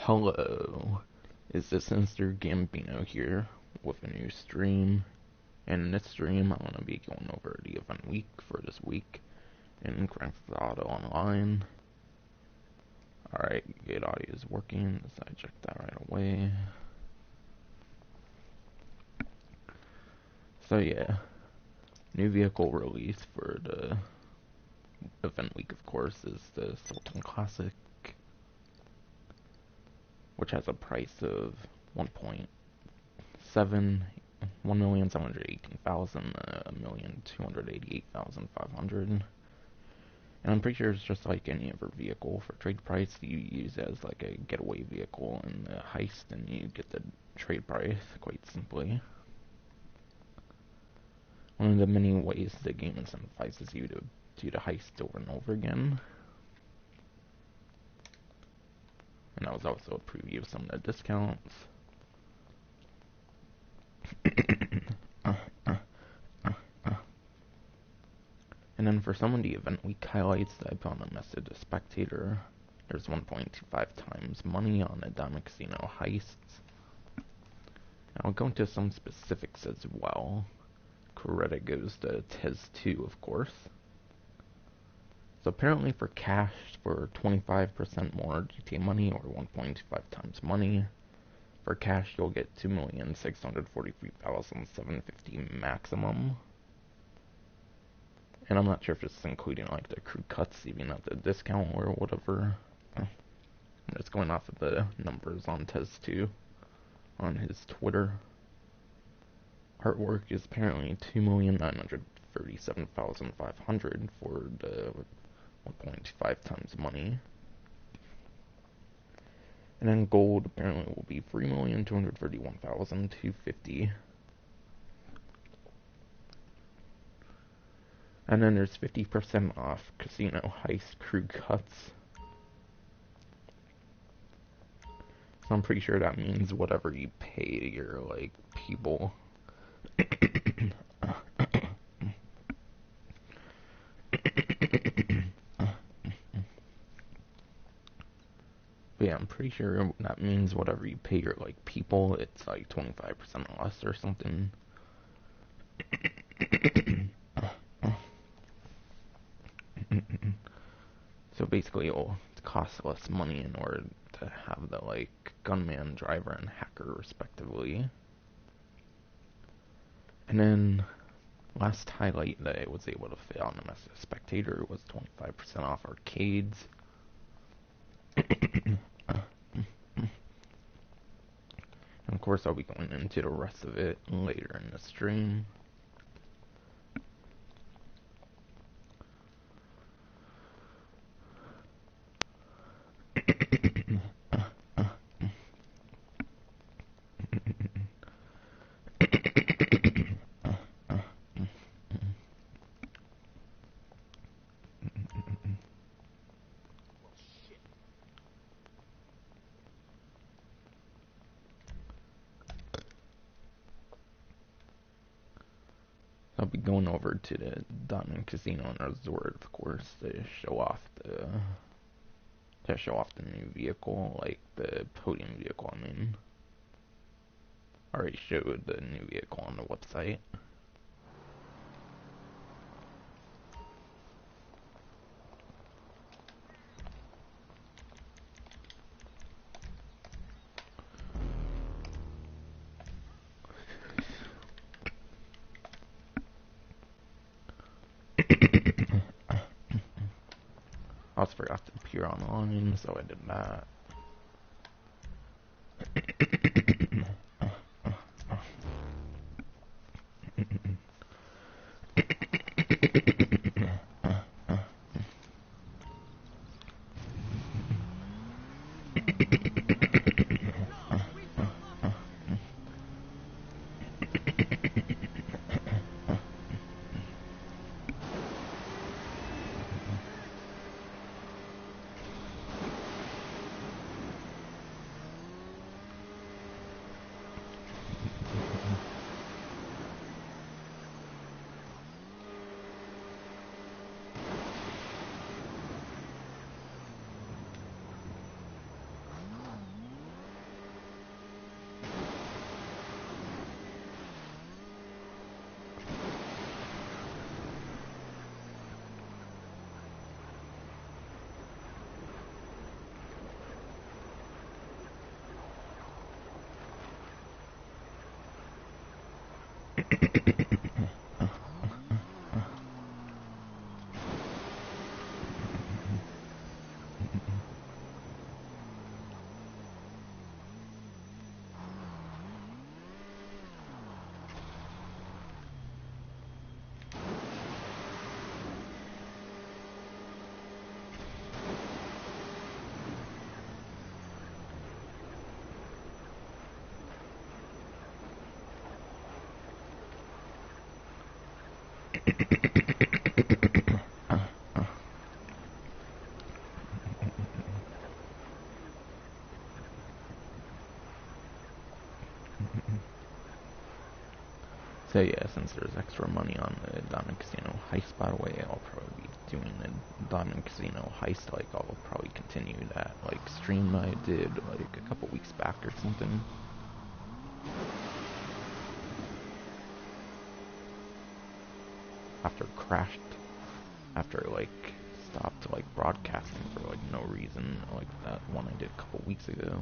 Hello, is this Mr. Gambino here with a new stream, and in this stream I'm going to be going over the event week for this week in Grand Theft Auto Online. Alright, gate audio is working, so I checked that right away. So yeah, new vehicle release for the event week, of course, is the Sultan Classic, which has a price of 1,718,000, 1,288,500. And I'm pretty sure it's just like any other vehicle for trade price. You use it as like a getaway vehicle in the heist, and you get the trade price quite simply. One of the many ways the game incentivizes you to do the heist over and over again. And that was also a preview of some of the discounts. And then for some of the event week highlights that I put on a message to Spectator, there's 1.25 times money on the Diamond Casino heists. And I'll go into some specifics as well. Credit goes to Tez 2, of course. So apparently for cash, for 25% more GTA money, or 1.25 times money, for cash you'll get 2,643,750 maximum. And I'm not sure if it's including like the crew cuts, even at the discount or whatever. I'm just going off of the numbers on Tez 2 on his Twitter. Artwork is apparently 2,937,500 for the 1.5 times money. And then gold apparently will be 3,231,250. And then there's 50% off casino heist crew cuts. So I'm pretty sure that means whatever you pay your like people. But yeah, I'm pretty sure that means whatever you pay your like people, it's like 25% less or something. So basically it'll cost less money in order to have the like gunman, driver, and hacker respectively. And then last highlight that I was able to fit on the message Spectator was 25% off arcades. And of course I'll be going into the rest of it later in the stream. I'll be going over to the Diamond Casino and Resort, of course, to show off the new vehicle, like the podium vehicle. I mean, I already showed the new vehicle on the website. I also forgot to appear online, so I did that. So yeah, since there's extra money on the Diamond Casino Heist, by the way, I'll probably be doing the Diamond Casino Heist, like, I'll probably continue that, like, stream I did, like, a couple weeks back or something. After it crashed, after, like, stopped, like, broadcasting for, like, no reason, like that one I did a couple weeks ago.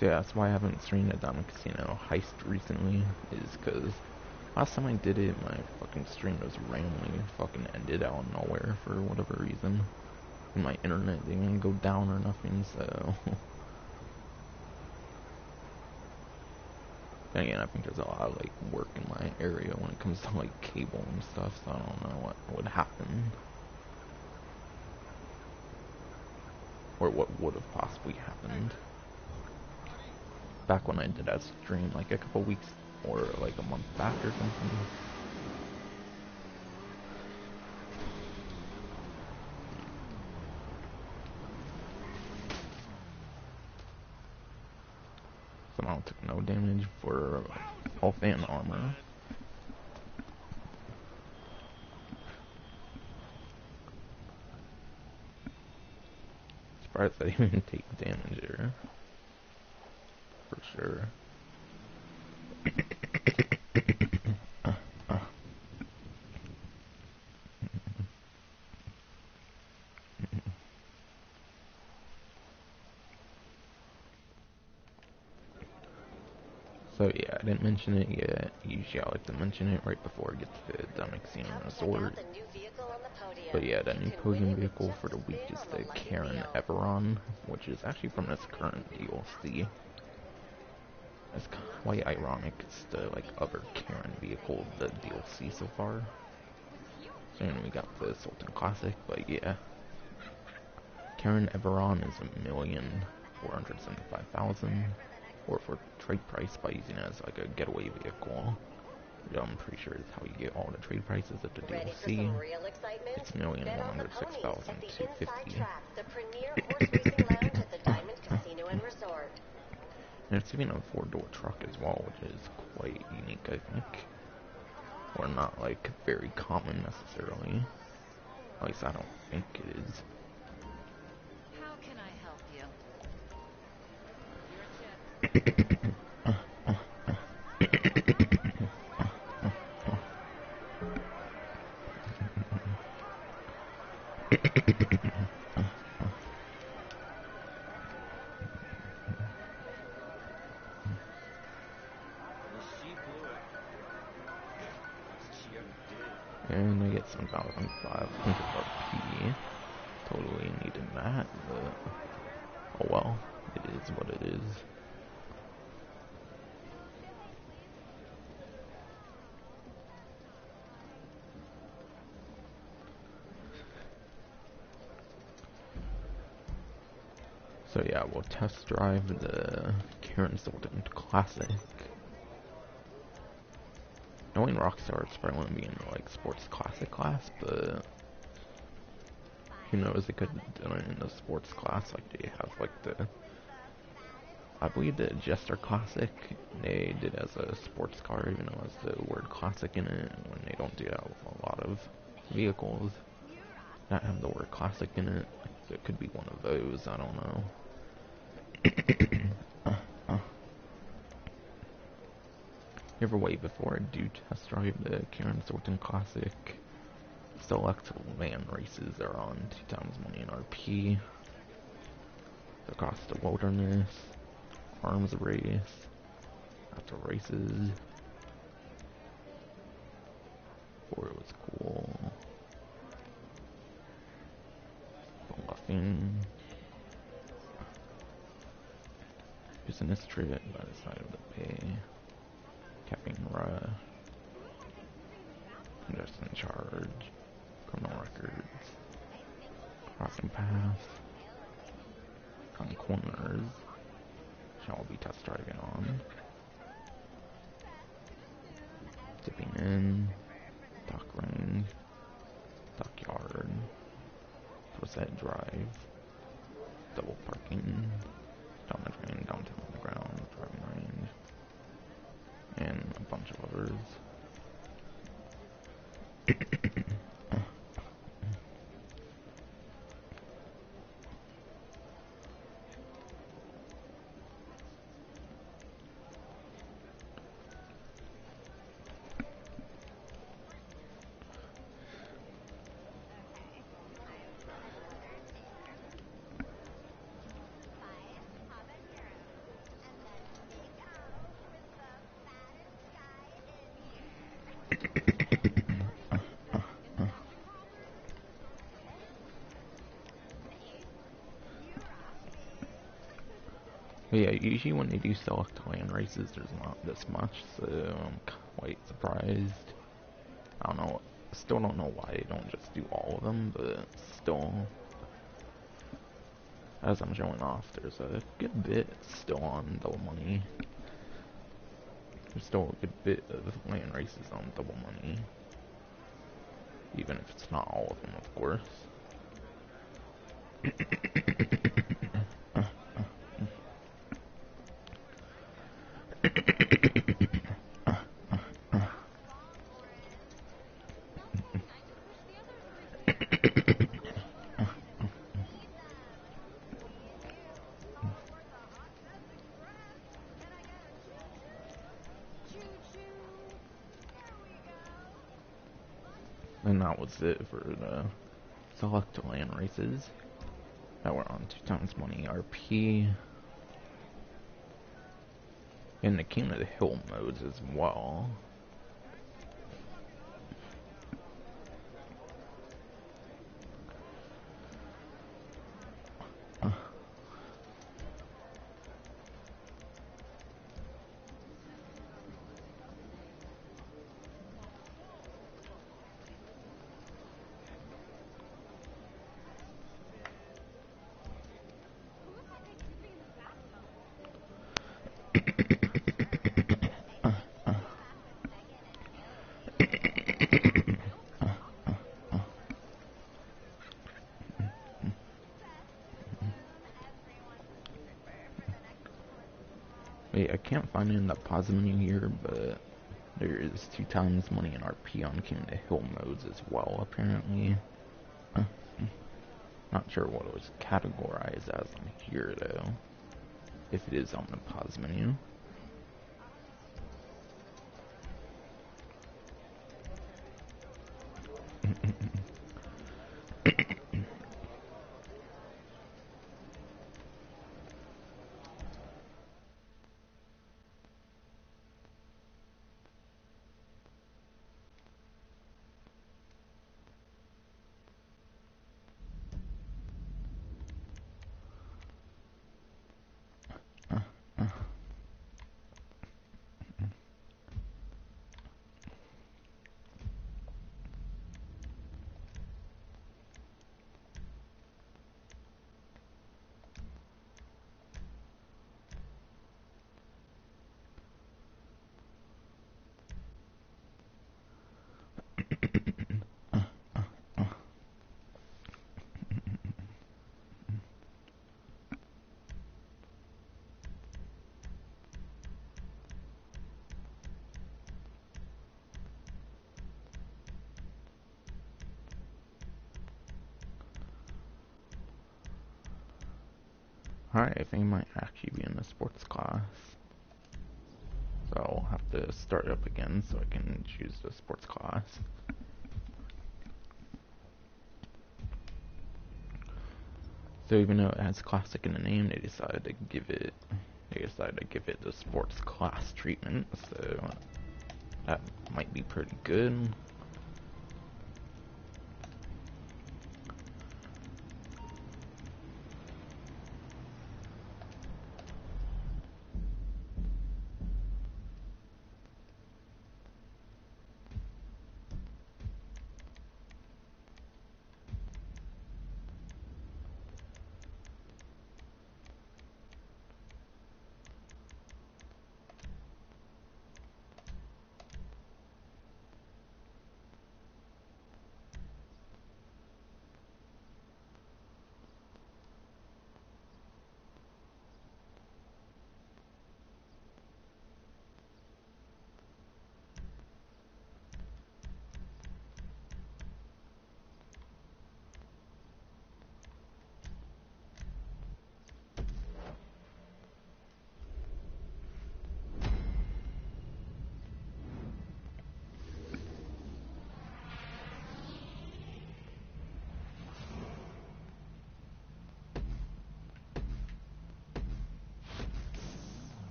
So yeah, that's why I haven't streamed a Diamond Casino Heist recently, is because last time I did it, my fucking stream was randomly fucking ended out of nowhere for whatever reason. And my internet didn't go down or nothing, so... And again, I think there's a lot of, like, work in my area when it comes to, like, cable and stuff, so I don't know what would happen. Or what would have possibly happened. Back when I did that stream, like, a couple weeks, or, like, a month back or something. Somehow took no damage for health and armor. Surprised I didn't even take damage there. For sure. So yeah, I didn't mention it yet. Usually I like to mention it right before I get to the Diamond Casino Resort. But yeah, the new podium vehicle for the week is the Karin which is actually from this current DLC. It's quite ironic, it's the like other Karin vehicle of the DLC so far. So then we got the Sultan Classic, but yeah. Karin Everon is 1,475,000, or for trade price by using it as like a getaway vehicle. Yeah, I'm pretty sure it's how you get all the trade prices of the DLC. It's 1,106,250. And it's even a four-door truck as well, which is quite unique, I think. Or not, like, very common necessarily. At least I don't think it is. How can I help you? And I get some 1,500 RP. Totally needed that, but oh well, it is what it is. So yeah, we'll test drive the Karin Sultan Classic. Knowing Rockstar, it's probably going to be in the like sports classic class, but who knows, they could have done it in the sports class, like they have like the, I believe the Jester Classic, they did as a sports car, even though it has the word classic in it, when they don't do that with a lot of vehicles that have the word classic in it. It could be one of those, I don't know. You ever wait before I do test drive the Karin Sultan Classic? Select land races are on 2 times money in RP. Across the wilderness, arms race, after races. Before it was cool. Bluffing. Business trip by the side of the pay. Caffeine rush. Just in charge. Criminal records. Crossing paths. On corners. Shall be test driving on. Dipping in. Dock ring. Dockyard. Dorset Drive. Double parking. Down the drain, downtown underground, driving range. And a bunch of others. But yeah, usually when they do select land races, there's not this much, so I'm quite surprised. I don't know, still don't know why they don't just do all of them, but still, as I'm showing off, there's a good bit still on double money. There's still a good bit of land races on double money, even if it's not all of them, of course. And that was it for the select land races that were on 2 times money RP. And the King of the Hill modes as well. Wait, I can't find it in the pause menu here, but there is 2 times money in RP on King of the Hill modes as well, apparently. Not sure what it was categorized as on here, though. If it is on the pause menu. Alright, I think I might actually be in the sports class. So I'll have to start up again so I can choose the sports class. So even though it has classic in the name, they decided to give it the sports class treatment, so that might be pretty good.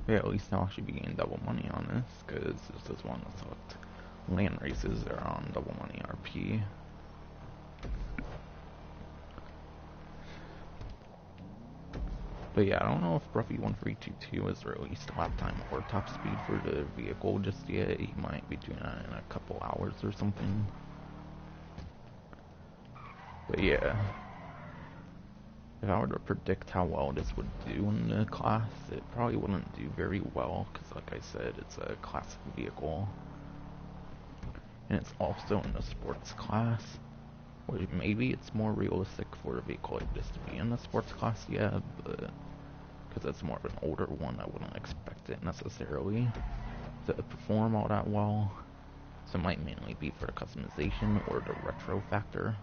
Yeah, at least I'll actually be getting double money on this, because this is one that's hooked. Land races are on double money RP. But yeah, I don't know if Bruffy 1322 has released lap time or top speed for the vehicle just yet. He might be doing that in a couple hours or something. But yeah, if I were to predict how well this would do in the class, it probably wouldn't do very well, because like I said, it's a classic vehicle. And it's also in the sports class, which maybe it's more realistic for a vehicle like this to be in the sports class, yeah, but because it's more of an older one, I wouldn't expect it necessarily to perform all that well. So it might mainly be for the customization or the retro factor,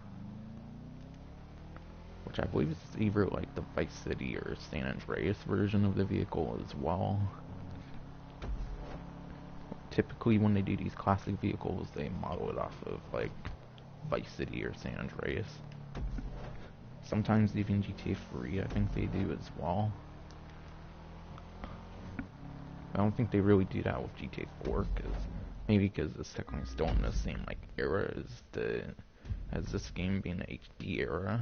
which I believe is either like the Vice City or San Andreas version of the vehicle as well. Typically when they do these classic vehicles, they model it off of like Vice City or San Andreas. Sometimes even GTA 3 I think they do as well. I don't think they really do that with GTA 4, maybe because it's technically still in the same like era as this game being the HD era.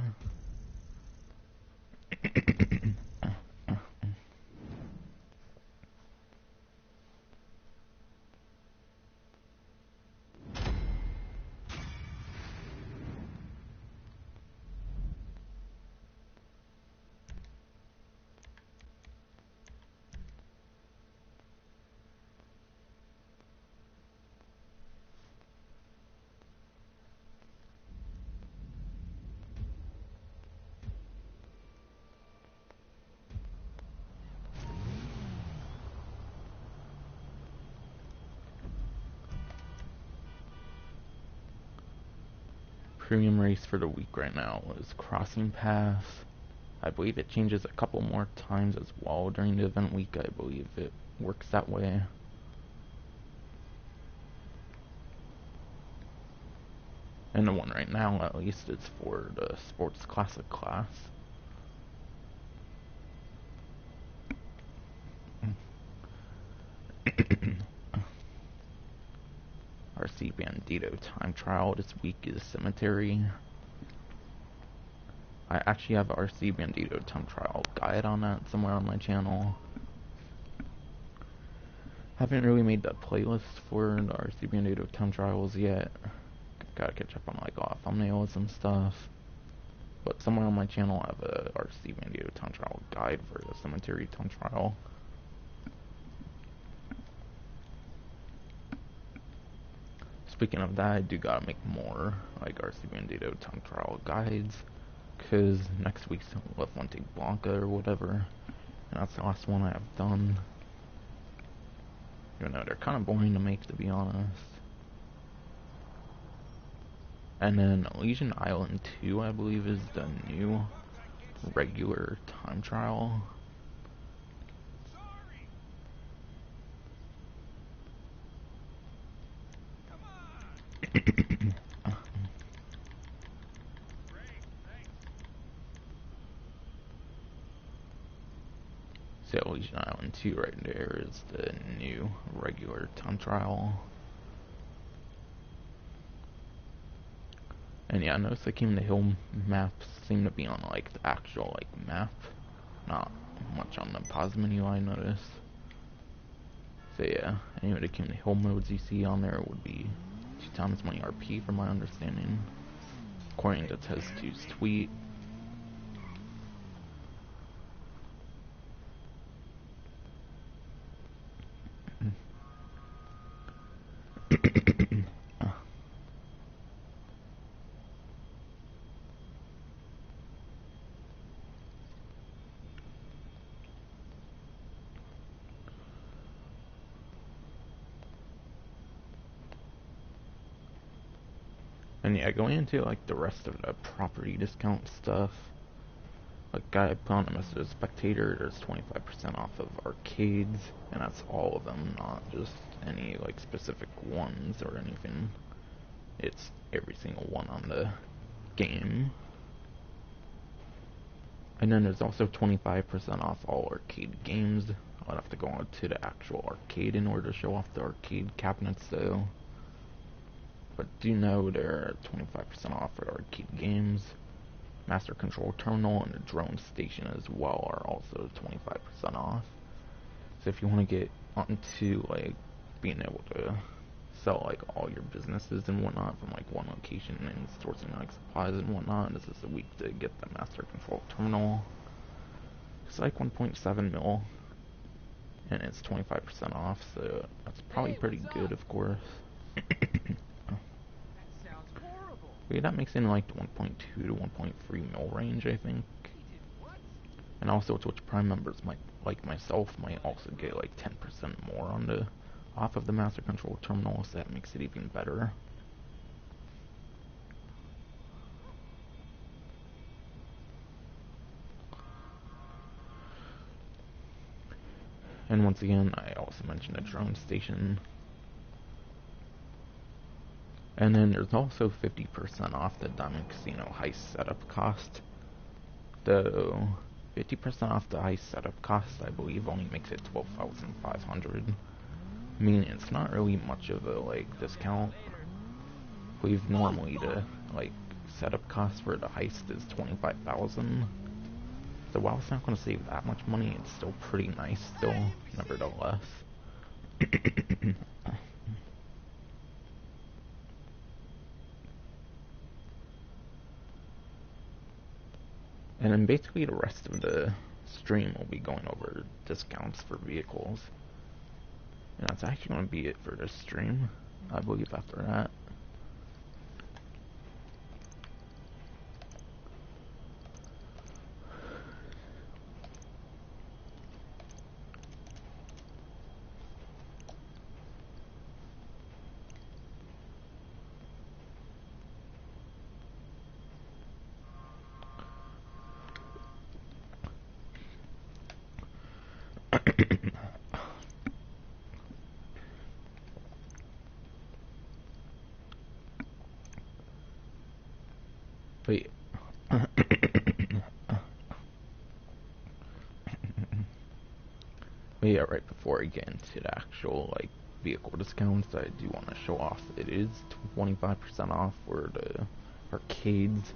premium race for the week right now is Crossing Pass. I believe it changes a couple more times as well during the event week. I believe it works that way. And the one right now, at least, is for the Sports Classic class. RC Bandito time trial this week is Cemetery. I actually have RC Bandito time trial guide on that somewhere on my channel. Haven't really made that playlist for the RC Bandito time trials yet. Gotta catch up on like all thumbnails and stuff. But somewhere on my channel I have a RC Bandito time trial guide for the Cemetery time trial. Speaking of that, I do gotta make more like RC Bandito time trial guides, cause next week's La Fuente Blanca or whatever, and that's the last one I have done. Even though they're kind of boring to make, to be honest. And then Elysian Island 2, I believe, is the new regular time trial. So Elysian Island 2 right there is the new regular time trial. And yeah, I noticed the King of the Hill maps seem to be on like the actual like map, not much on the pause menu I noticed. So yeah, any of the King of the Hill modes you see on there would be 2 times money RP from my understanding, according to Tez2's tweet. And yeah, going into like the rest of the property discount stuff, like I put on them as a spectator, there's 25% off of arcades, and that's all of them, not just any like specific ones or anything. It's every single one on the game. And then there's also 25% off all arcade games. I'll have to go on to the actual arcade in order to show off the arcade cabinets though. But do know they're 25% off for arcade games. Master Control Terminal and the Drone Station as well are also 25% off. So if you want to get onto like being able to sell like all your businesses and whatnot from like one location and sourcing like supplies and whatnot, this is the week to get the Master Control Terminal. It's like 1.7 mil and it's 25% off, so that's probably pretty good, of course. Yeah, that makes it in like the 1.2 to 1.3 mil range, I think. And also Twitch Prime members might, like myself, might also get like 10% more on the off of the Master Control Terminal, so that makes it even better. And once again, I also mentioned a drone station. And then there's also 50% off the Diamond Casino Heist setup cost. Though 50% off the Heist setup cost, I believe, only makes it 12,500. I mean, it's not really much of a like discount. I believe normally the like setup cost for the Heist is 25,000. So while it's not going to save that much money, it's still pretty nice still, nevertheless. And then basically the rest of the stream will be going over discounts for vehicles. And that's actually going to be it for this stream, I believe, after that. Wait. But yeah, right before I get into the actual like vehicle discounts, I do want to show off it is 25% off for the arcades.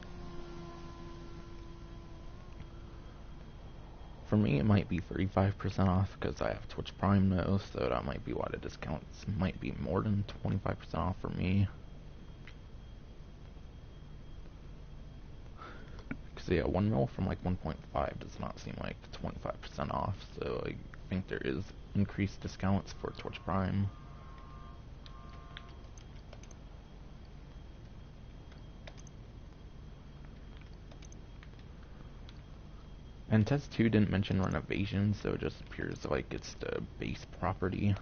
For me, it might be 35% off because I have Twitch Prime though, so that might be why the discounts might be more than 25% off for me. Because yeah, 1 mil from like 1.5 does not seem like 25% off, so I think there is increased discounts for Twitch Prime. And Test 2 didn't mention renovations, so it just appears like it's the base property.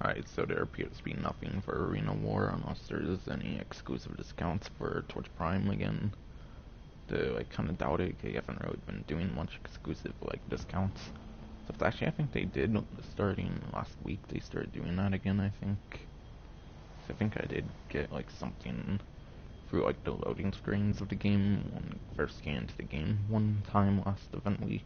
Alright, so there appears to be nothing for Arena War unless there's any exclusive discounts for Twitch Prime again. Though I kinda doubt it, they haven't really been doing much exclusive like discounts. Except actually I think they did starting last week, they started doing that again, I think. So I think I did get like something through like the loading screens of the game when I first came into the game one time last event week.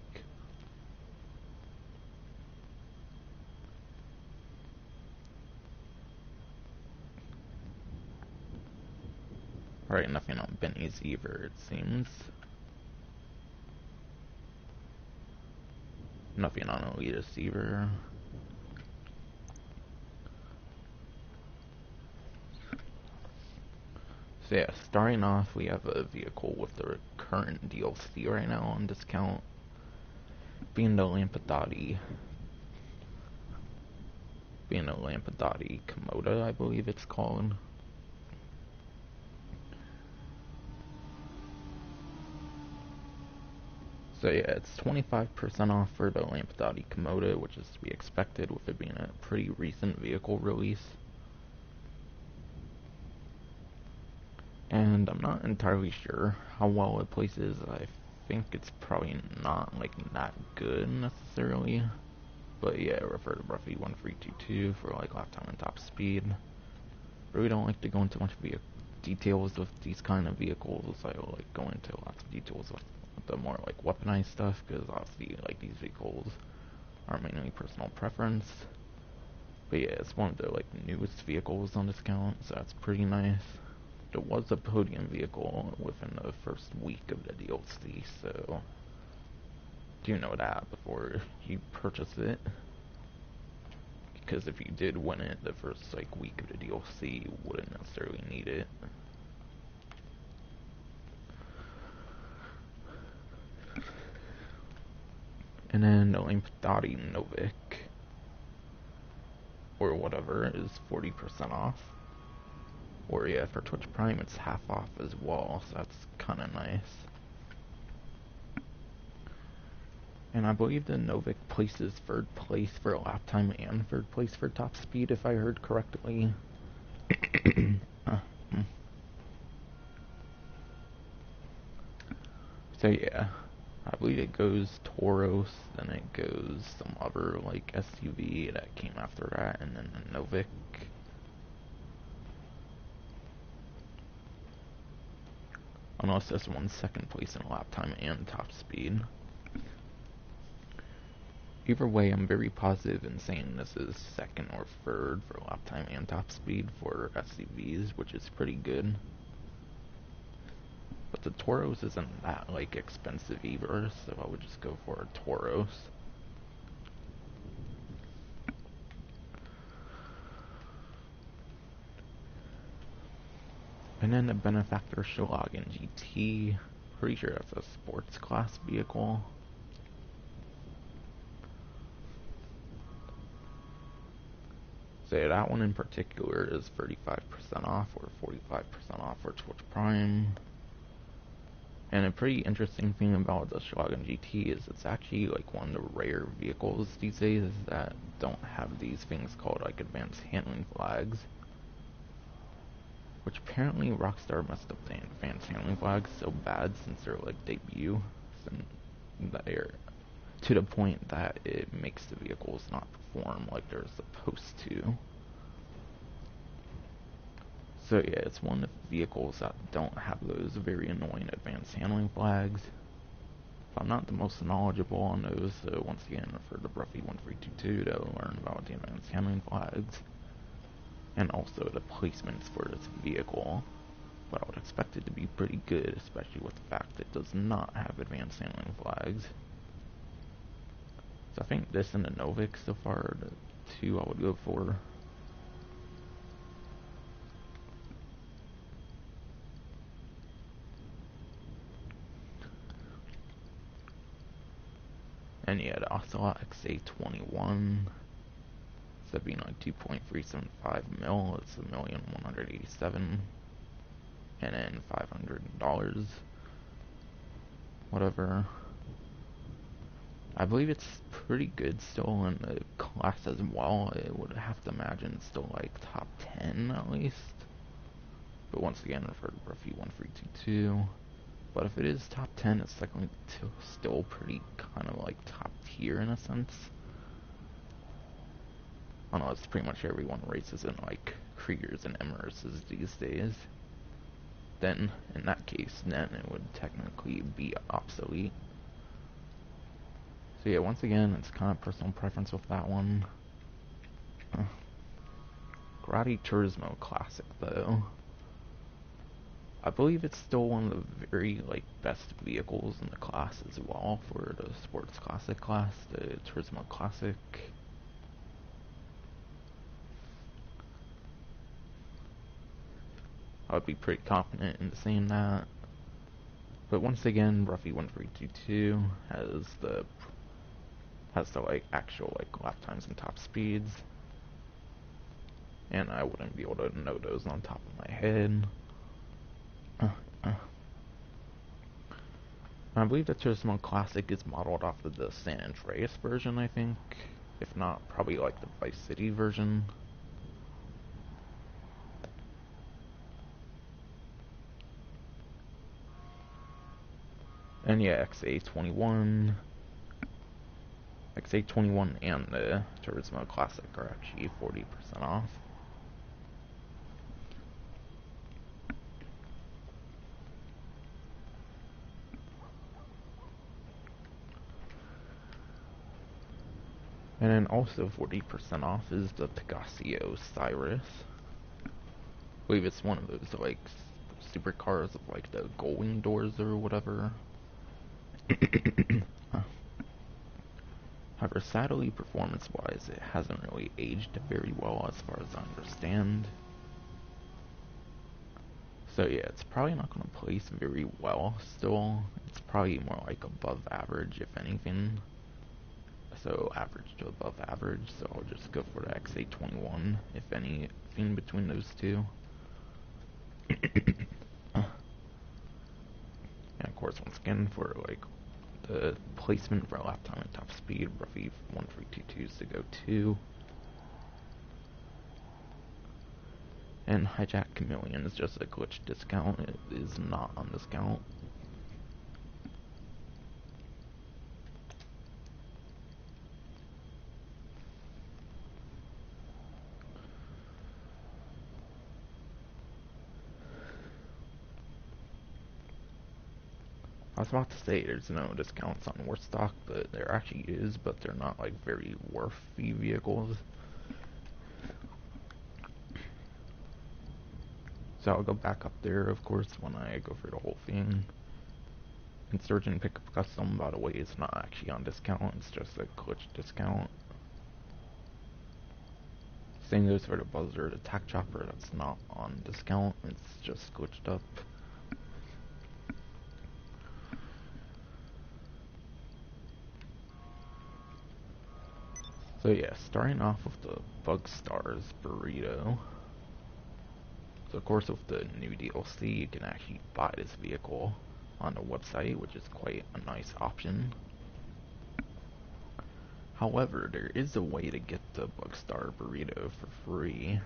Alright, nothing on Benny's either, it seems. Nothing on Elitist either. So yeah, starting off, we have a vehicle with the current DLC right now on discount, being the Lampadati Komoda, I believe it's called. So yeah, it's 25% off for the Lampadati Komoda, which is to be expected with it being a pretty recent vehicle release. And I'm not entirely sure how well it places. I think it's probably not like that good necessarily. But yeah, I refer to roughly 1322 for like lap time and top speed. Really don't like to go into much details with these kind of vehicles. I like go into lots of details with the more like weaponized stuff, because obviously like these vehicles are mainly personal preference. But yeah, it's one of the like newest vehicles on discount, so that's pretty nice. There was a podium vehicle within the first week of the DLC, so do know that before you purchase it. Because if you did win it the first like week of the DLC, you wouldn't necessarily need it. And then the Lampadati Novik, or whatever, is 40% off. Or yeah, for Twitch Prime it's half off as well, so that's kinda nice. And I believe the Novik places third place for lap time and third place for top speed, if I heard correctly. So yeah, I believe it goes Tauros, then it goes some other like SUV that came after that, and then the Novik. Unless this one's second place in lap time and top speed. Either way, I'm very positive in saying this is second or third for lap time and top speed for SUVs, which is pretty good. But the Tauros isn't that like expensive either, so I would just go for a Tauros. And then the Benefactor Schlagen GT. Pretty sure that's a sports class vehicle. So yeah, that one in particular is 35% off or 45% off for Twitch Prime. And a pretty interesting thing about the Schlagen GT is it's actually like one of the rare vehicles these days that don't have these things called like advanced handling flags. Which apparently Rockstar messed up the advanced handling flags so bad since their like debut, they're to the point that it makes the vehicles not perform like they're supposed to. So yeah, it's one of the vehicles that don't have those very annoying advanced handling flags. I'm not the most knowledgeable on those, so once again, refer to Bruffy1322 to learn about the advanced handling flags. And also the placements for this vehicle. But I would expect it to be pretty good, especially with the fact that it does not have advanced handling flags. So I think this and the Novik so far are the two I would go for. And yeah, the Ocelot XA21. Instead of being like 2.375 mil, it's $1,187,000. And then $500. Whatever. I believe it's pretty good still in the class as well. I would have to imagine it's still like top 10 at least. But once again, refer to Bruffy1322. But if it is top 10, it's technically still pretty kind of like top tier in a sense. Unless pretty much everyone races in like Kriegers and Emerses these days. Then, in that case, then it would technically be obsolete. So yeah, once again, it's kind of personal preference with that one. Grotti Turismo Classic, though. I believe it's still one of the very, like, best vehicles in the class as well for the Sports Classic class, the Turismo Classic. I would be pretty confident in saying that. But once again, Bruffy1322 has the like actual like lap times and top speeds, and I wouldn't be able to know those on top of my head. I believe the Turismo Classic is modeled off of the San Andreas version, I think. If not, probably like the Vice City version. And yeah, XA21 and the Turismo Classic are actually 40% off. And then also 40% off is the Pegasio Cyrus. I believe it's one of those like supercars with like the gullwing doors or whatever. However, sadly, performance-wise, it hasn't really aged very well as far as I understand. So yeah, it's probably not going to place very well still. It's probably more like above average, if anything. So average to above average, so I'll just go for the XA21, if anything between those two. And of course, once again, for like the placement for lap time and top speed, roughly 1322s to go 2. And Hijack Chameleon is just a glitch discount. It is not on discount. I was about to say there's no discounts on Warstock, but there actually is, but they're not like very worthy vehicles. So I'll go back up there, of course, when I go for the whole thing. Insurgent Pickup Custom, by the way, is not actually on discount, it's just a glitch discount. Same goes for the Buzzard Attack Chopper. That's not on discount. It's just glitched up. So yeah, starting off with the Bug Stars Burrito. So of course with the new DLC, you can actually buy this vehicle on the website, which is quite a nice option. However, there is a way to get the Bugstar Burrito for free.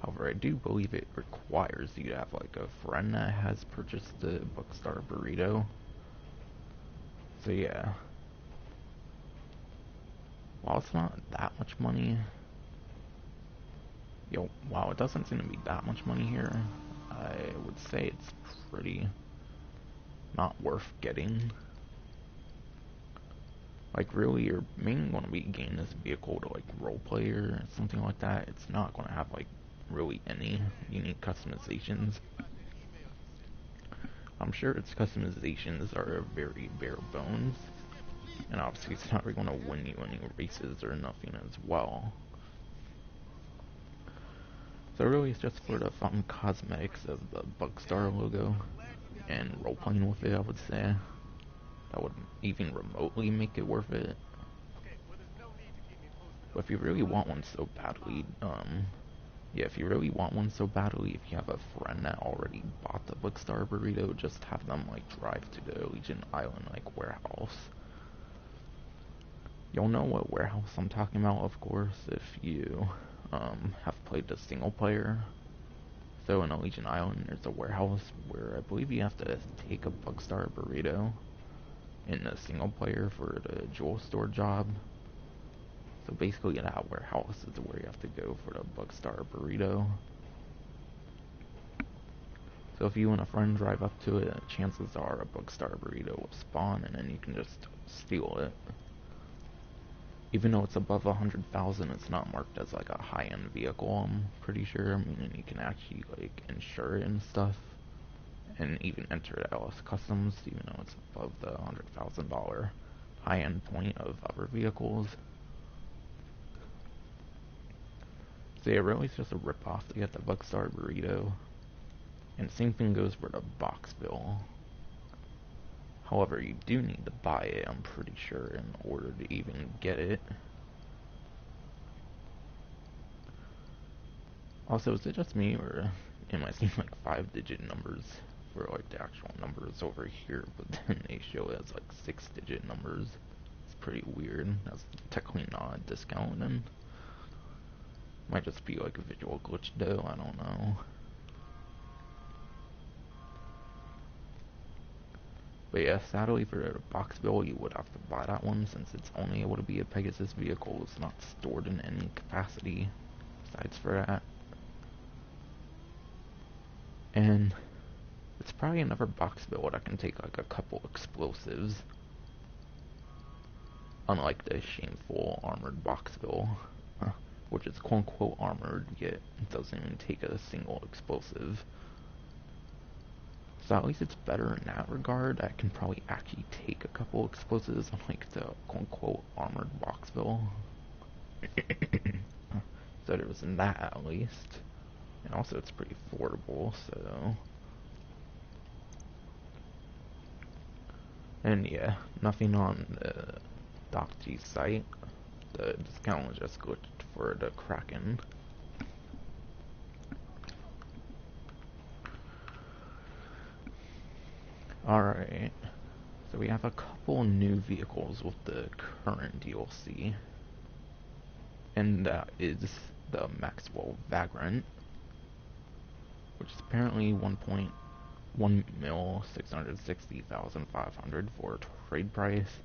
However, I do believe it requires you to have like a friend that has purchased the Bugstar Burrito. So yeah. While it's not that much money, wow, it doesn't seem to be that much money here. I would say it's pretty not worth getting. Like, really, you're mainly going to be getting this vehicle to, like, roleplay or something like that. It's not going to have, like, really any unique customizations. I'm sure its customizations are very bare bones. And obviously, it's not really going to win you any races or nothing as well. So really, it's just for the fun cosmetics of the Bugstar logo and role-playing with it, I would say. That would even remotely make it worth it. But if you really want one so badly, yeah, if you really want one so badly, if you have a friend that already bought the Bugstar Burrito, just have them, like, drive to the Legion Island, like, warehouse. You'll know what warehouse I'm talking about, of course, if you, have played the single player. So in Legion Island, there's a warehouse where I believe you have to take a Bugstar Burrito in the single player for the jewel store job. So basically that warehouse is where you have to go for the Bugstar Burrito. So if you and a friend drive up to it, chances are a Bugstar Burrito will spawn and then you can just steal it. Even though it's above 100,000, it's not marked as like a high-end vehicle, I'm pretty sure. I mean, you can actually like insure it and stuff. And even enter it LS Customs, even though it's above the $100,000 high-end point of other vehicles. So yeah, really it's just a rip-off to get the Bugstar Burrito. And same thing goes for the box bill. However, you do need to buy it, I'm pretty sure, in order to even get it. Also, is it just me, or am I seeing like 5-digit numbers for like the actual numbers over here, but then they show it as like 6-digit numbers? It's pretty weird. That's technically not a discount, and might just be like a visual glitch though, I don't know. But yeah, sadly for the box bill, you would have to buy that one since it's only able to be a Pegasus vehicle. It's not stored in any capacity besides for that. And it's probably another box build that can take like a couple explosives. Unlike the shameful armored box build, which is quote unquote armored, yet it doesn't even take a single explosive. So at least it's better in that regard. I can probably actually take a couple explosives unlike the quote unquote armored box build. So there was that at least. And also it's pretty affordable, so. And yeah, nothing on the DocG site. The discount was just glitched for the Kraken. Alright, so we have a couple new vehicles with the current DLC. And that is the Maxwell Vagrant, which is apparently 1,660,500 for trade price.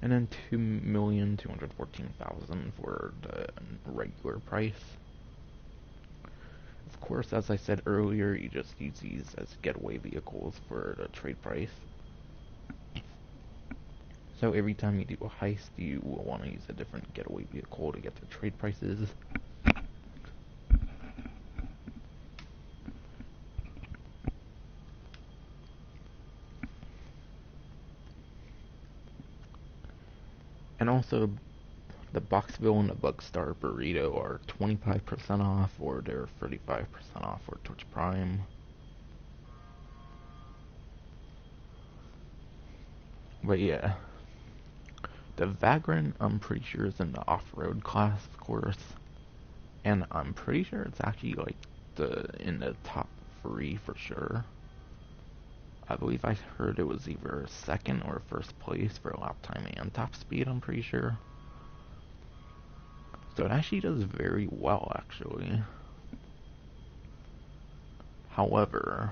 And then 2,214,000 for the regular price. Of course, as I said earlier, you just use these as getaway vehicles for the trade price. So every time you do a heist, you will want to use a different getaway vehicle to get the trade prices. And also, the Boxville and the Bugstar Burrito are 25% off, or they're 35% off for Twitch Prime. But yeah, the Vagrant, I'm pretty sure, is in the off-road class, of course, and I'm pretty sure it's actually like in the top 3 for sure. I believe I heard it was either second or first place for lap time and top speed, I'm pretty sure. So it actually does very well, actually. However,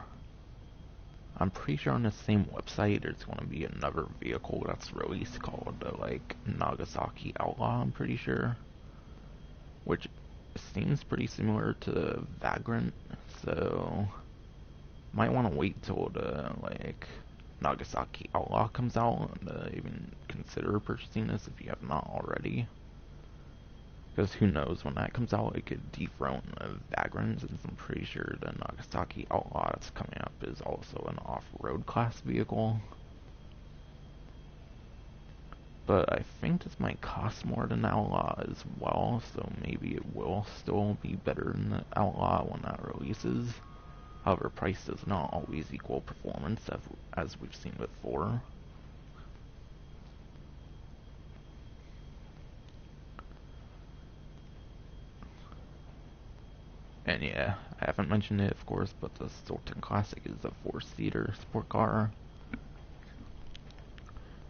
I'm pretty sure on the same website there's going to be another vehicle that's released called the, like, Nagasaki Outlaw, I'm pretty sure. Which seems pretty similar to Vagrant, so might want to wait till the, like, Nagasaki Outlaw comes out and even consider purchasing this if you have not already. Because who knows, when that comes out, it could dethrone the Vagrant, since I'm pretty sure the Nagasaki Outlaw that's coming up is also an off-road class vehicle. But I think this might cost more than Outlaw as well, so maybe it will still be better than the Outlaw when that releases. However, price does not always equal performance, as we've seen before. And yeah, I haven't mentioned it, of course, but the Sultan Classic is a 4-seater sport car,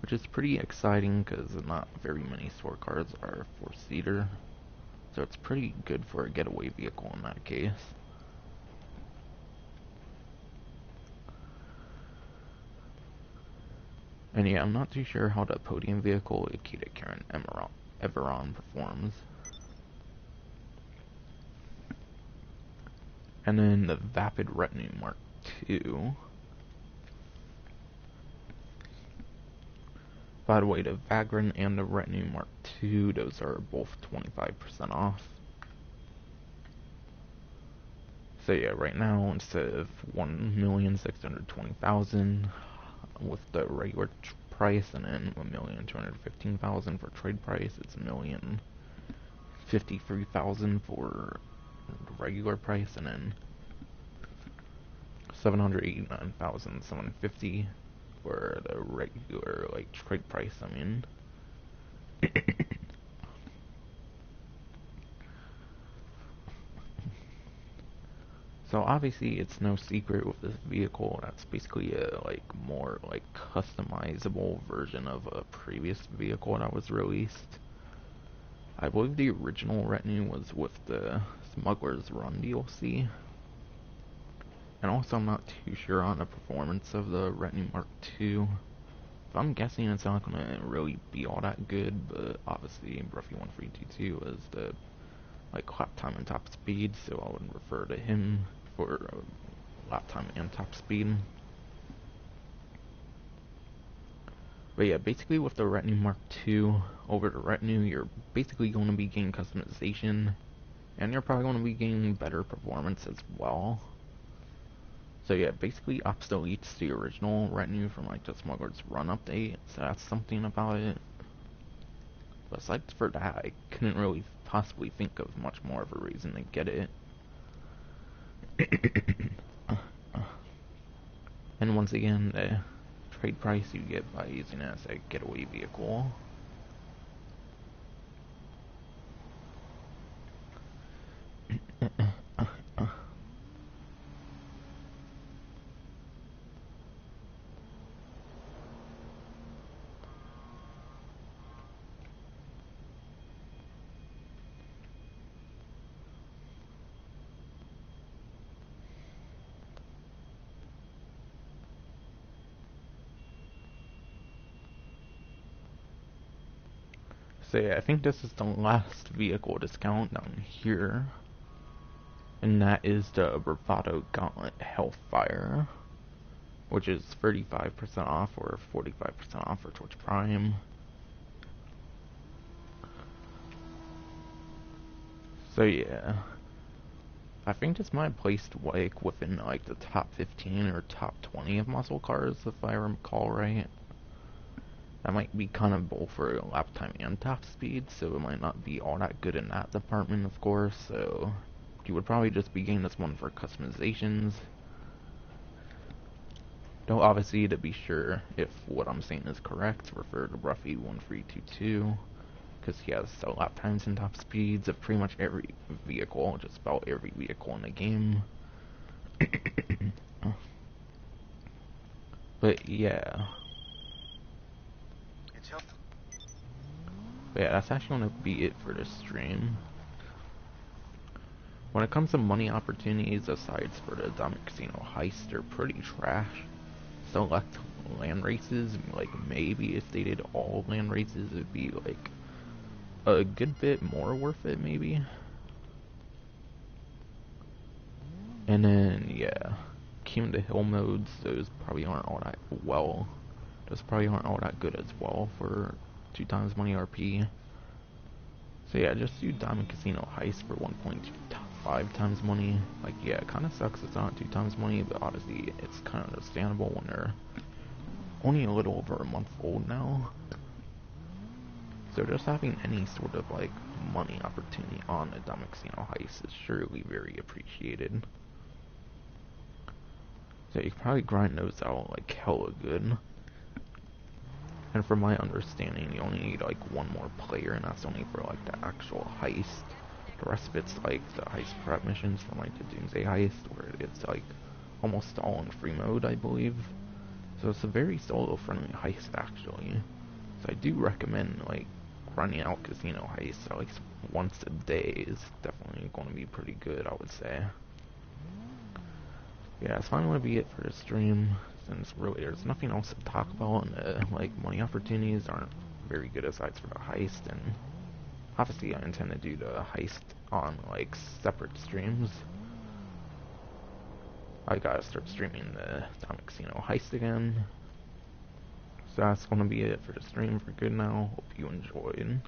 which is pretty exciting because not very many sport cars are 4-seater, so it's pretty good for a getaway vehicle in that case. And yeah, I'm not too sure how the podium vehicle Ikeda Karin Everon performs. And then the Vapid Retinue Mark II. By the way, the Vagrant and the Retinue Mark II, those are both 25% off. So yeah, right now, instead of 1,620,000 with the regular price, and then 1,215,000 for trade price, it's 1,053,000 for the regular price, and then 789,750 for the regular, like, trade price, I mean. So obviously it's no secret with this vehicle that's basically a, like, more, like, customizable version of a previous vehicle that was released. I believe the original Retinue was with the Smuggler's Run DLC. And also I'm not too sure on the performance of the Retinue Mark II. If I'm guessing it's not going to really be all that good, but obviously Bruffy1322 is the, like, lap time and top speed, so I would refer to him for lap time and top speed. But yeah, basically with the Retinue Mark II over the Retinue, you're basically going to be getting customization, and you're probably going to be getting better performance as well. So yeah, basically obsoletes the original Retinue from, like, the Smuggler's Run update, so that's something about it. But aside for that, I couldn't really possibly think of much more of a reason to get it. And once again, the trade price you get by using it as a getaway vehicle. So yeah, I think this is the last vehicle discount down here. And that is the Bravado Gauntlet Hellfire, which is 35% off or 45% off for Twitch Prime. So yeah, I think this might be placed, like, within, like, the top 15 or top 20 of muscle cars, if I recall right. That might be kind of both for lap time and top speed, so it might not be all that good in that department, of course. So you would probably just be getting this one for customizations. Though obviously, to be sure if what I'm saying is correct, refer to Ruffy 1322, because he has so lap times and top speeds of pretty much every vehicle, just about every vehicle in the game. But yeah. But yeah, that's actually going to be it for this stream. When it comes to money opportunities, aside for the Diamond Casino heist, they're pretty trash. Select land races, like maybe if they did all land races, it'd be like a good bit more worth it, maybe. And then yeah, King the Hill modes, those probably aren't all that well. Those probably aren't all that good as well for 2 times money RP. So yeah, just do Diamond Casino Heist for 1.5 times money. Like yeah, it kind of sucks it's not 2 times money, but honestly, it's kind of understandable when they're only a little over a month old now. So just having any sort of like money opportunity on a Diamond Casino Heist is surely very appreciated. So you can probably grind those out like hella good. And from my understanding, you only need like one more player, and that's only for like the actual heist. The rest of it's like the heist prep missions from like the Doomsday Heist, where it's like almost all in free mode, I believe. So it's a very solo-friendly heist actually. So I do recommend like running out Casino Heist at least once a day is definitely going to be pretty good, I would say. Yeah, that's finally going to be it for this stream, since really there's nothing else to talk about, and like money opportunities aren't very good aside for the heist, and obviously I intend to do the heist on like separate streams. I gotta start streaming the Diamond Casino Heist again. So that's going to be it for the stream for good now. Hope you enjoyed.